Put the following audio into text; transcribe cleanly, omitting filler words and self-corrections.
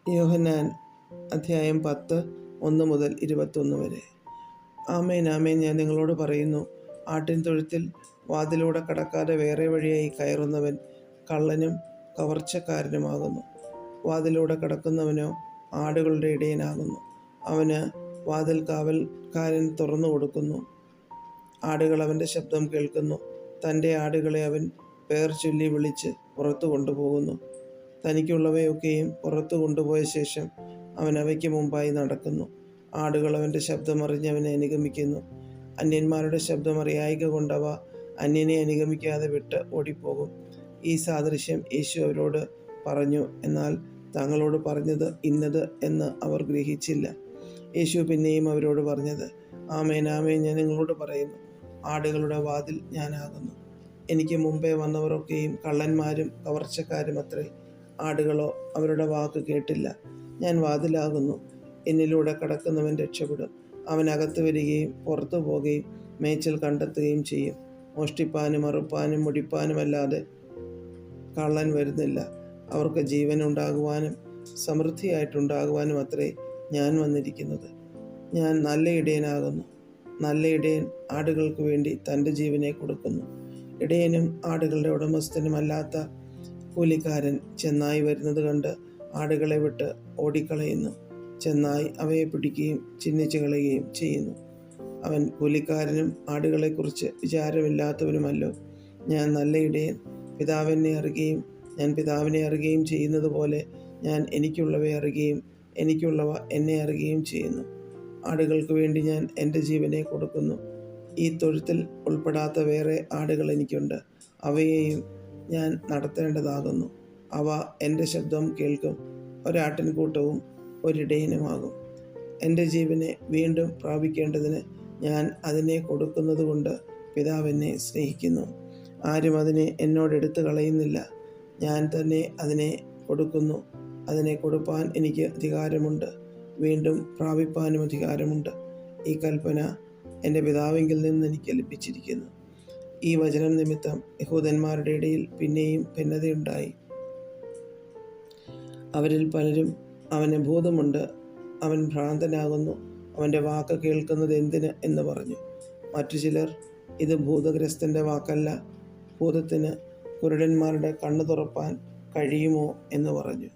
യോഹന്നാൻ അധ്യായം 10, 1 മുതൽ 21 വരെ. ആമേൻ ആമേൻ, ഞാൻ നിങ്ങളോട് പറയുന്നു, ആട്ടിൻ തൊഴുത്തിൽ വാതിലൂടെ കടക്കാതെ വേറെ വഴിയായി കയറുന്നവൻ കള്ളനും കവർച്ചക്കാരനുമാകുന്നു. വാതിലൂടെ കടക്കുന്നവനോ ആടുകളുടെ ഇടയനാകുന്നു. അവന് വാതിൽ കാവൽക്കാരൻ തുറന്നു കൊടുക്കുന്നു. ആടുകൾ അവൻ്റെ ശബ്ദം കേൾക്കുന്നു. തൻ്റെ ആടുകളെ അവൻ പേർ ചൊല്ലി വിളിച്ച് പുറത്തു കൊണ്ടുപോകുന്നു. തനിക്കുള്ളവയൊക്കെയും പുറത്തു കൊണ്ടുപോയ ശേഷം അവൻ അവയ്ക്ക് മുമ്പായി നടക്കുന്നു. ആടുകൾ അവൻ്റെ ശബ്ദമറിഞ്ഞ് അവനെ അനുഗമിക്കുന്നു. അന്യന്മാരുടെ ശബ്ദമറിയായിക കൊണ്ടവ അന്യനെ അനുഗമിക്കാതെ വിട്ട് ഓടിപ്പോകും. ഈ സാദൃശ്യം യേശു അവരോട് പറഞ്ഞു. എന്നാൽ തങ്ങളോട് പറഞ്ഞത് ഇന്നത് എന്ന് അവർ ഗ്രഹിച്ചില്ല. യേശു പിന്നെയും അവരോട് പറഞ്ഞത്, ആമേൻ ആമേൻ, ഞാൻ നിങ്ങളോട് പറയുന്നു, ആടുകളുടെ വാതിൽ ഞാനാകുന്നു. എനിക്ക് മുമ്പേ വന്നവരൊക്കെയും കള്ളന്മാരും കവർച്ചക്കാരും അത്രേ. ആടുകളോ അവരുടെ വാക്ക് കേട്ടില്ല. ഞാൻ വാതിലാകുന്നു. എന്നിലൂടെ കടക്കുന്നവൻ രക്ഷപ്പെടും. അവൻ അകത്ത് വരികയും പുറത്തു പോകുകയും മേച്ചൽ കണ്ടെത്തുകയും ചെയ്യും. മോഷ്ടിപ്പാനും അറുപ്പാനും മുടിപ്പാനുമല്ലാതെ കള്ളൻ വരുന്നില്ല. അവർക്ക് ജീവനുണ്ടാകുവാനും സമൃദ്ധിയായിട്ടുണ്ടാകുവാനും അത്രേ ഞാൻ വന്നിരിക്കുന്നത്. ഞാൻ നല്ല ഇടയനാകുന്നു. നല്ല ഇടയൻ ആടുകൾക്ക് വേണ്ടി തൻ്റെ ജീവനെ കൊടുക്കുന്നു. ഇടയനും ആടുകളുടെ ഉടമസ്ഥനുമല്ലാത്ത കൂലിക്കാരൻ ചെന്നായി വരുന്നത് കണ്ട് ആടുകളെ വിട്ട് ഓടിക്കളയുന്നു. ചെന്നായി അവയെ പിടിക്കുകയും ചിഹ്നിച്ചു കളയുകയും ചെയ്യുന്നു. അവൻ കൂലിക്കാരനും ആടുകളെക്കുറിച്ച് വിചാരമില്ലാത്തവനുമല്ലോ. ഞാൻ നല്ല ഇടയൻ. പിതാവ് എന്നെ അറിയുകയും ഞാൻ പിതാവിനെ അറിയുകയും ചെയ്യുന്നത് പോലെ ഞാൻ എനിക്കുള്ളവയെ അറിയുകയും എനിക്കുള്ളവ എന്നെ അറിയുകയും ചെയ്യുന്നു. ആടുകൾക്ക് വേണ്ടി ഞാൻ എൻ്റെ ജീവനെ കൊടുക്കുന്നു. ഈ തൊഴുത്തിൽ ഉൾപ്പെടാത്ത വേറെ ആടുകൾ എനിക്കുണ്ട്. അവയെയും ഞാൻ നടത്തേണ്ടതാകുന്നു. അവ എൻ്റെ ശബ്ദം കേൾക്കും. ഒരാട്ടിൻകൂട്ടവും ഒരിടയനുമാകും. എൻ്റെ ജീവനെ വീണ്ടും പ്രാപിക്കേണ്ടതിന് ഞാൻ അതിനെ കൊടുക്കുന്നത് കൊണ്ട് പിതാവ് എന്നെ സ്നേഹിക്കുന്നു. ആരും അതിനെ എന്നോടെടുത്ത് കളയുന്നില്ല. ഞാൻ തന്നെ അതിനെ കൊടുക്കുന്നു. അതിനെ കൊടുപ്പാൻ എനിക്ക് അധികാരമുണ്ട്. വീണ്ടും പ്രാപിപ്പാനും അധികാരമുണ്ട്. ഈ കൽപ്പന എൻ്റെ പിതാവിങ്കിൽ നിന്ന് എനിക്ക് ലഭിച്ചിരിക്കുന്നു. ഈ വചനം നിമിത്തം യഹൂദന്മാരുടെ ഇടയിൽ പിന്നെയും ഭിന്നതയുണ്ടായി. അവരിൽ പലരും അവന് ഭൂതമുണ്ട്, അവൻ ഭ്രാന്തനാകുന്നു, അവൻ്റെ വാക്ക് കേൾക്കുന്നത് എന്തിന് എന്ന് പറഞ്ഞു. മറ്റു ചിലർ, ഇത് ഭൂതഗ്രസ്തൻ്റെ വാക്കല്ല, ഭൂതത്തിന് കുരുടന്മാരുടെ കണ്ണു തുറപ്പാൻ കഴിയുമോ എന്ന് പറഞ്ഞു.